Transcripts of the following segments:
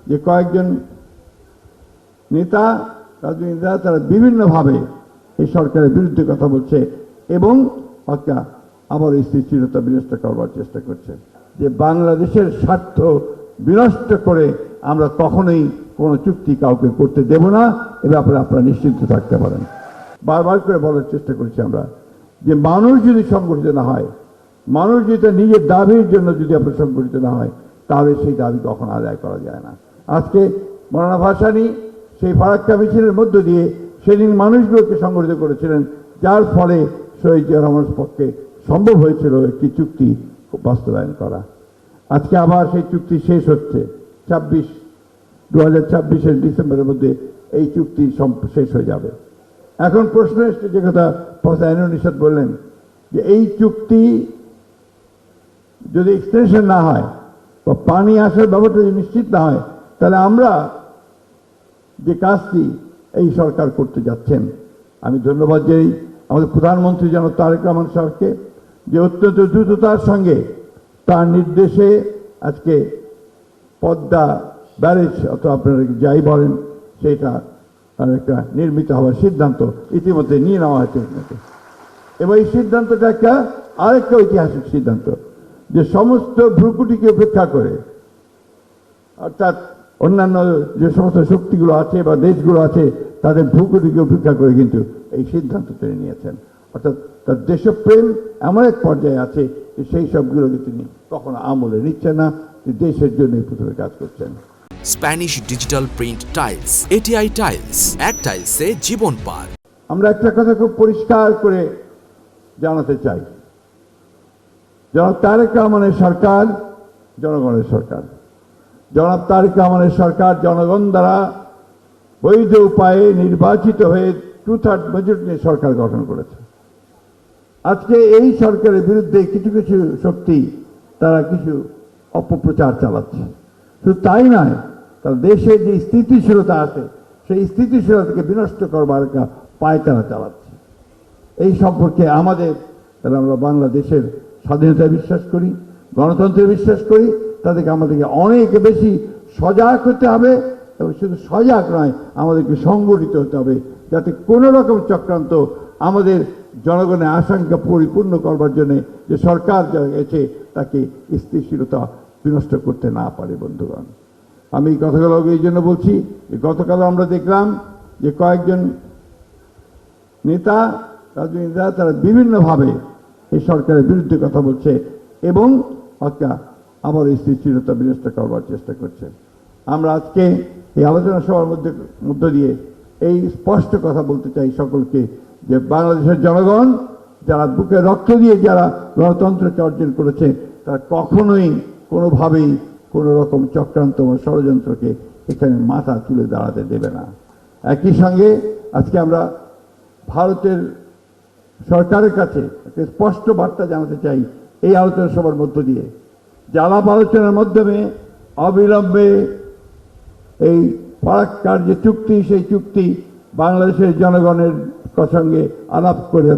যে কয়েকজন নেতা রাজনৈতিক নেতা তারা বিভিন্নভাবে এই সরকারের বিরুদ্ধে কথা বলছে এবং আবার এই স্থিতিশীলতা বিনষ্ট করবার চেষ্টা করছে। যে বাংলাদেশের স্বার্থ বিনষ্ট করে আমরা কখনোই কোনো চুক্তি কাউকে করতে দেব না, এ ব্যাপারে আপনারা নিশ্চিন্ত থাকতে পারেন। বারবার করে বলার চেষ্টা করছি আমরা যে মানুষ যদি সংগঠিত না হয়, মানুষ যদি নিজের দাবির জন্য যদি আপনার সংগঠিত না হয়, তাহলে সেই দাবি কখনো আদায় করা যায় না। আজকে মৌলানা ভাসানী সেই ফারাক্কা মিছিলের মধ্য দিয়ে সেদিন মানুষগুলোকে সংগঠিত করেছিলেন, যার ফলে শহীদ জিয়া রহমানের পক্ষে সম্ভব হয়েছিল একটি চুক্তি বাস্তবায়ন করা। আজকে আবার সেই চুক্তি শেষ হচ্ছে 2026 ডিসেম্বরের মধ্যে এই চুক্তি শেষ হয়ে যাবে। এখন প্রশ্ন এসছে যে কথা প্রফেসর আইনুল নিশাত বললেন যে এই চুক্তি যদি এক্সটেনশন না হয় বা পানি আসার ব্যাপারটা যদি নিশ্চিত না হয়, তাহলে আমরা যে কাজটি এই সরকার করতে যাচ্ছেন, আমি ধন্যবাদ জানাই আমাদের প্রধানমন্ত্রী জনাব তারেক রহমান সাহেবকে যে অত্যন্ত দ্রুততার সঙ্গে তার নির্দেশে আজকে পদ্মা ব্যারেজ অথবা আপনারা যাই বলেন সেটা একটা নির্মিত হওয়ার সিদ্ধান্ত ইতিমধ্যে নিয়ে নেওয়া হয়েছে। এবং এই সিদ্ধান্তটা আরেকটা ঐতিহাসিক সিদ্ধান্ত যে সমস্ত ভ্রুকুটিকে উপেক্ষা করে, অর্থাৎ অন্যান্য যে সমস্ত শক্তিগুলো আছে বা দেশগুলো আছে তাদের ভ্রুকুটিকে উপেক্ষা করে কিন্তু এই সিদ্ধান্ত তিনি নিয়েছেন। অর্থাৎ তার দেশপ্রেম এমন এক পর্যায়ে আছে যে সেই সবগুলোকে তিনি কখনো আমলে নিচ্ছেন না, দেশের জন্য প্রথমে কাজ করছেন। Spanish digital print tiles, ATI tiles, এক টাইলসে জীবন পার। আমরা একটা কথা খুব পরিষ্কার করে জানাতে চাই, জনাব তারেক রহমানের সরকার জনগণের সরকার। জনাব তারেক রহমানের সরকার জনগণ দ্বারা বৈধ উপায়ে নির্বাচিত হয়ে 2/3 মেজরিটি নিয়ে সরকার গঠন করেছে। আজকে এই সরকারের বিরুদ্ধে কিছু কিছু শক্তি তারা কিছু অপপ্রচার চালাচ্ছে। শুধু তাই নয়, তারা দেশের যে স্থিতিশীলতা আছে সেই স্থিতিশীলতাকে বিনষ্ট করবার পায়তারা চালাচ্ছে। এই সম্পর্কে আমাদের, তাহলে আমরা বাংলাদেশের স্বাধীনতায় বিশ্বাস করি, গণতন্ত্রে বিশ্বাস করি, তাদেরকে আমাদেরকে অনেক বেশি সজাগ হতে হবে এবং শুধু সজাগ নয়, আমাদেরকে সংগঠিত হতে হবে যাতে কোনো রকম চক্রান্ত আমাদের জনগণের আশঙ্কা পরিপূর্ণ করবার জন্য যে সরকার যা গেছে তাকে স্থিতিশীলতা বিনষ্ট করতে না পারে। বন্ধুগণ, আমি এই কথাগুলো এই জন্য বলছি যে গতকাল আমরা দেখলাম যে কয়েকজন নেতা রাজনৈতিক নেতা তারা বিভিন্নভাবে এই সরকারের বিরুদ্ধে কথা বলছে এবং আবার এই স্থিতিশীলতা বিনষ্ট করবার চেষ্টা করছে। আমরা আজকে এই আলোচনা সভার মধ্য দিয়ে এই স্পষ্ট কথা বলতে চাই সকলকে যে বাংলাদেশের জনগণ যারা বুকে রক্ত দিয়ে যারা গণতন্ত্রকে অর্জন করেছে তারা কখনোই কোনোভাবেই কোনো রকম চক্রান্ত বা ষড়যন্ত্রকে এখানে মাথা তুলে দাঁড়াতে দেবে না। একই সঙ্গে আজকে আমরা ভারতের সরকারের কাছে একটা স্পষ্ট বার্তা জানাতে চাই এই আলোচনা সভার মধ্য দিয়ে, যে আলাপ আলোচনার মাধ্যমে অবিলম্বে এই ফারাক্কার যে চুক্তি সেই চুক্তি বাংলাদেশের জনগণের সঙ্গে আলাপ করে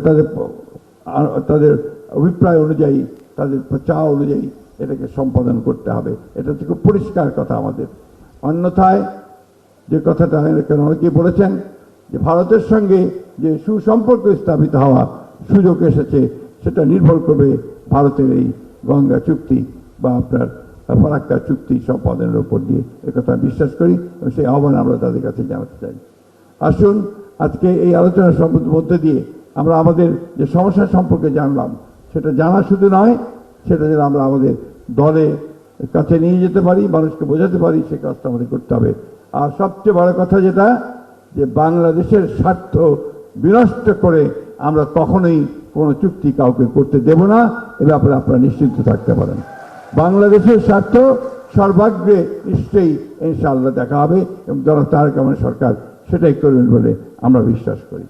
তাদের অভিপ্রায় অনুযায়ী, তাদের চাওয়া অনুযায়ী এটাকে সম্পাদন করতে হবে। এটা হচ্ছে খুব পরিষ্কার কথা আমাদের। অন্যথায় যে কথাটা অনেকেই বলেছেন যে ভারতের সঙ্গে যে সুসম্পর্ক স্থাপিত হওয়া সুযোগ এসেছে সেটা নির্ভর করবে ভারতের এই গঙ্গা চুক্তি বা আপনার ফারাক্কা চুক্তি সম্পাদনের উপর দিয়ে, একথা বিশ্বাস করি এবং সেই আহ্বান আমরা তাদের কাছে জানাতে চাই। আসুন আজকে এই আলোচনার মধ্যে দিয়ে আমরা আমাদের যে সমস্যা সম্পর্কে জানলাম সেটা জানা শুধু নয়, সেটা যেন আমরা আমাদের দলে কাছে নিয়ে যেতে পারি, মানুষকে বোঝাতে পারি, সে কাজটা আমাদের করতে হবে। আর সবচেয়ে বড় কথা যেটা, যে বাংলাদেশের স্বার্থ বিনষ্ট করে আমরা কখনোই কোনো চুক্তি কাউকে করতে দেব না, এ ব্যাপারে আপনারা নিশ্চিন্ত থাকতে পারেন। বাংলাদেশের স্বার্থ সর্বাগ্রে নিশ্চয়ই ইনশাআল্লাহ দেখা হবে এবং জনাব তারেক রহমান সরকার সেটাই করবেন বলে আমরা বিশ্বাস করি।